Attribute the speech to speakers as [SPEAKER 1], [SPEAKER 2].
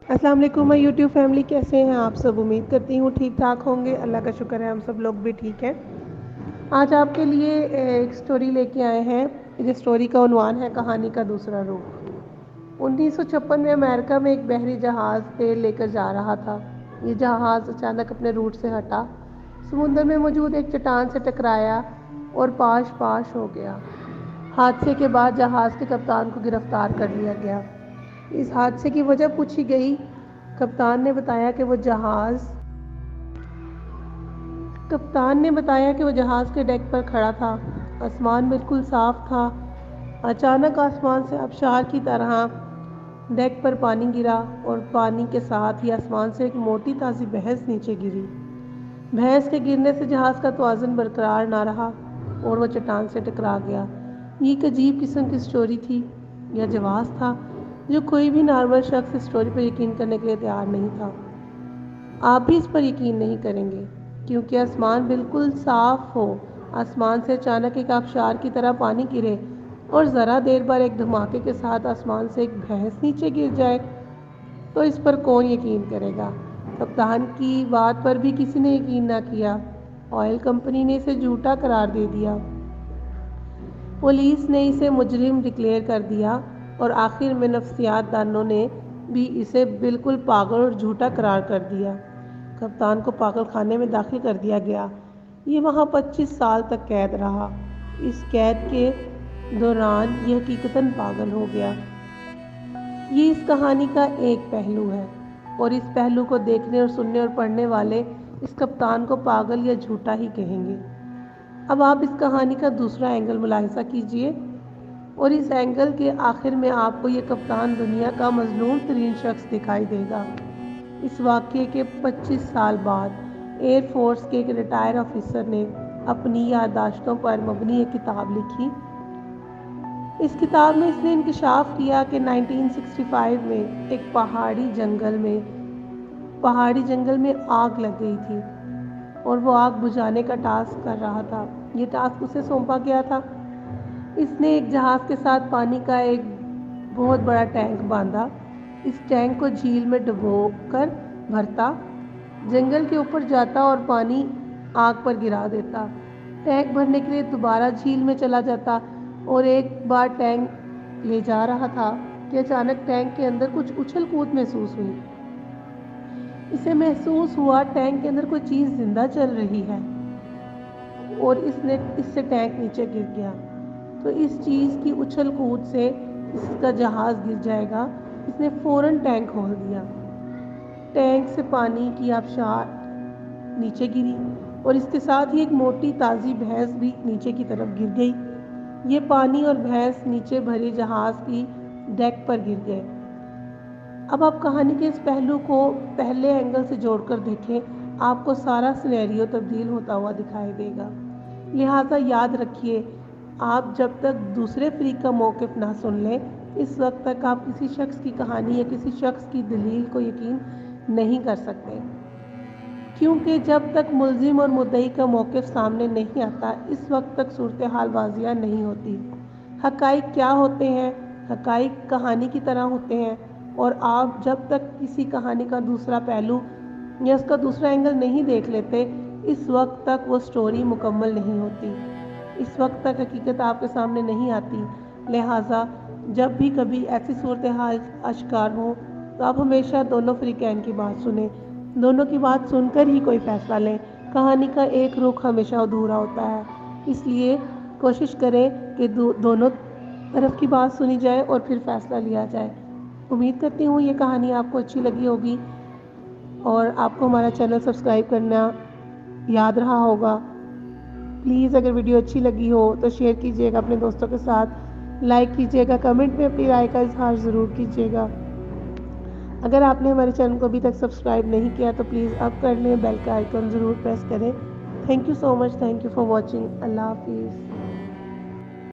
[SPEAKER 1] अस्सलाम वालेकुम my YouTube family, कैसे हैं आप सब। उम्मीद करती हूँ ठीक ठाक होंगे। अल्लाह का शुक्र है हम सब लोग भी ठीक हैं। आज आपके लिए एक स्टोरी लेके आए हैं। ये स्टोरी का उन्वान है कहानी का दूसरा रूप। 1956 में अमेरिका में एक बहरी जहाज़ तेल लेकर जा रहा था। ये जहाज़ अचानक अपने रूट से हटा, समुद्र में मौजूद एक चट्टान से टकराया और पाश पाश हो गया। हादसे के बाद जहाज़ के कप्तान को गिरफ्तार कर लिया गया। इस हादसे की वजह पूछी गई। कप्तान ने बताया कि वो जहाज़ के डेक पर खड़ा था। आसमान बिल्कुल साफ था। अचानक आसमान से आबशार की तरह डेक पर पानी गिरा और पानी के साथ ही आसमान से एक मोटी ताज़ी भैंस नीचे गिरी। भैंस के गिरने से जहाज़ का तवाज़ुन बरकरार ना रहा और वो चट्टान से टकरा गया। ये एक अजीब किस्म की स्टोरी थी। यह जवाब था जो कोई भी नॉर्मल शख्स इस स्टोरी पर यकीन करने के लिए तैयार नहीं था। आप भी इस पर यकीन नहीं करेंगे क्योंकि आसमान बिल्कुल साफ हो, आसमान से अचानक एक आबशार की तरह पानी गिरे और ज़रा देर बाद एक धमाके के साथ आसमान से एक भैंस नीचे गिर जाए, तो इस पर कौन यकीन करेगा। कप्तान की बात पर भी किसी ने यकीन ना किया। ऑयल कंपनी ने इसे झूठा करार दे दिया। पुलिस ने इसे मुजरिम डिक्लेयर कर दिया और आखिर में नफ्सियात दानों ने भी इसे बिल्कुल पागल और झूठा करार कर दिया। कप्तान को पागल खाने में दाखिल कर दिया गया। ये वहाँ 25 साल तक कैद रहा। इस कैद के दौरान ये हकीकतन पागल हो गया। ये इस कहानी का एक पहलू है और इस पहलू को देखने और सुनने और पढ़ने वाले इस कप्तान को पागल या झूठा ही कहेंगे। अब आप इस कहानी का दूसरा एंगल मुलाहिजा कीजिए और इस एंगल के आखिर में आपको ये कप्तान दुनिया का मजलूम तरीन शख्स दिखाई देगा। इस वाक़ये के 25 साल बाद एयर फोर्स के एक रिटायर ऑफिसर ने अपनी याददाश्तों पर मबनी एक किताब लिखी। इस किताब में इसने इंकशाफ किया कि 1965 में एक पहाड़ी जंगल में आग लग गई थी और वो आग बुझाने का टास्क कर रहा था। ये टास्क उसे सौंपा गया था। इसने एक जहाज़ के साथ पानी का एक बहुत बड़ा टैंक बांधा। इस टैंक को झील में डुबोकर भरता, जंगल के ऊपर जाता और पानी आग पर गिरा देता। टैंक भरने के लिए दोबारा झील में चला जाता और एक बार टैंक ले जा रहा था कि अचानक टैंक के अंदर कुछ उछल कूद महसूस हुई। इसे महसूस हुआ टैंक के अंदर कोई चीज़ जिंदा चल रही है और इससे टैंक नीचे गिर गया। तो इस चीज़ की उछल कूद से इसका जहाज़ गिर जाएगा। इसने फ़ौरन टैंक खोल दिया। टैंक से पानी की आबशार नीचे गिरी और इसके साथ ही एक मोटी ताज़ी भैंस भी नीचे की तरफ गिर गई। ये पानी और भैंस नीचे भरे जहाज़ की डेक पर गिर गए। अब आप कहानी के इस पहलू को पहले एंगल से जोड़कर देखें, आपको सारा सिनेरियो तब्दील होता हुआ दिखाई देगा। लिहाजा याद रखिए, आप जब तक दूसरे फरीक का मौक़िफ़ ना सुन लें, इस वक्त तक आप किसी शख्स की कहानी या किसी शख्स की दलील को यकीन नहीं कर सकते, क्योंकि जब तक मुल्ज़िम और मुद्दई का मौक़िफ़ सामने नहीं आता, इस वक्त तक सूरत हाल वाज़िया नहीं होती। हक़ाइक़ क्या होते हैं? हक़ाइक़ कहानी की तरह होते हैं और आप जब तक किसी कहानी का दूसरा पहलू या उसका दूसरा एंगल नहीं देख लेते, इस वक्त तक वो स्टोरी मुकम्मल नहीं होती। इस वक्त तक हकीकत आपके सामने नहीं आती। लिहाजा जब भी कभी ऐसी सूरत हाल आश्कार हो तो आप हमेशा दोनों फ़रीक़ैन की बात सुनें। दोनों की बात सुनकर ही कोई फ़ैसला लें। कहानी का एक रुख हमेशा अधूरा होता है, इसलिए कोशिश करें कि दोनों तरफ की बात सुनी जाए और फिर फ़ैसला लिया जाए। उम्मीद करती हूँ ये कहानी आपको अच्छी लगी होगी और आपको हमारा चैनल सब्सक्राइब करना याद रहा होगा। प्लीज़ अगर वीडियो अच्छी लगी हो तो शेयर कीजिएगा अपने दोस्तों के साथ, लाइक कीजिएगा, कमेंट में अपनी राय का इजहार ज़रूर कीजिएगा। अगर आपने हमारे चैनल को अभी तक सब्सक्राइब नहीं किया तो प्लीज़ अब कर लें, बेल का आइकन ज़रूर प्रेस करें। Thank you so much. Thank you for watching. अल्लाह हाफिज़।